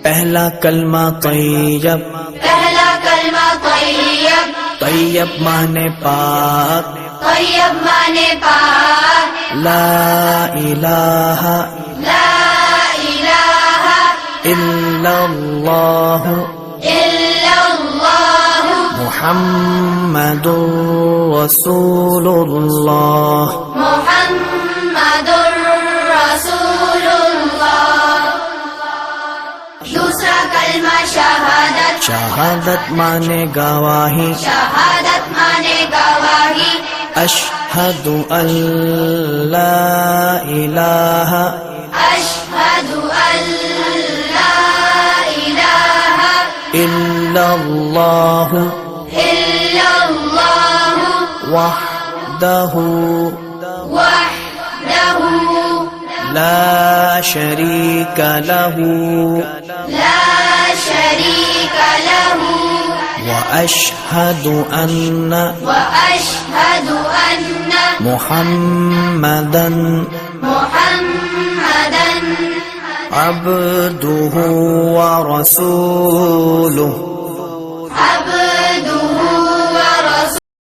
پہلا کلمہ طیب، پہلا کلمہ طیب، طیب مانے پاک، طیب مانے پاک، لا الہ لا الہ الا اللہ الا اللہ محمد رسول اللہ۔ محمد رسول اللہ۔ دوسرا کلمہ شہادت، شہادت مانے گواہی، شہادت مانے گواہی، اشہد ان لا الہ اشہد ان لا الہ الا اللہ الا اللہ وحدہ وحدہ لا شریک لہ لا شریک لہ واشہد ان واشہد ان محمدا محمدا عبدہ ورسولہ۔ عبدہ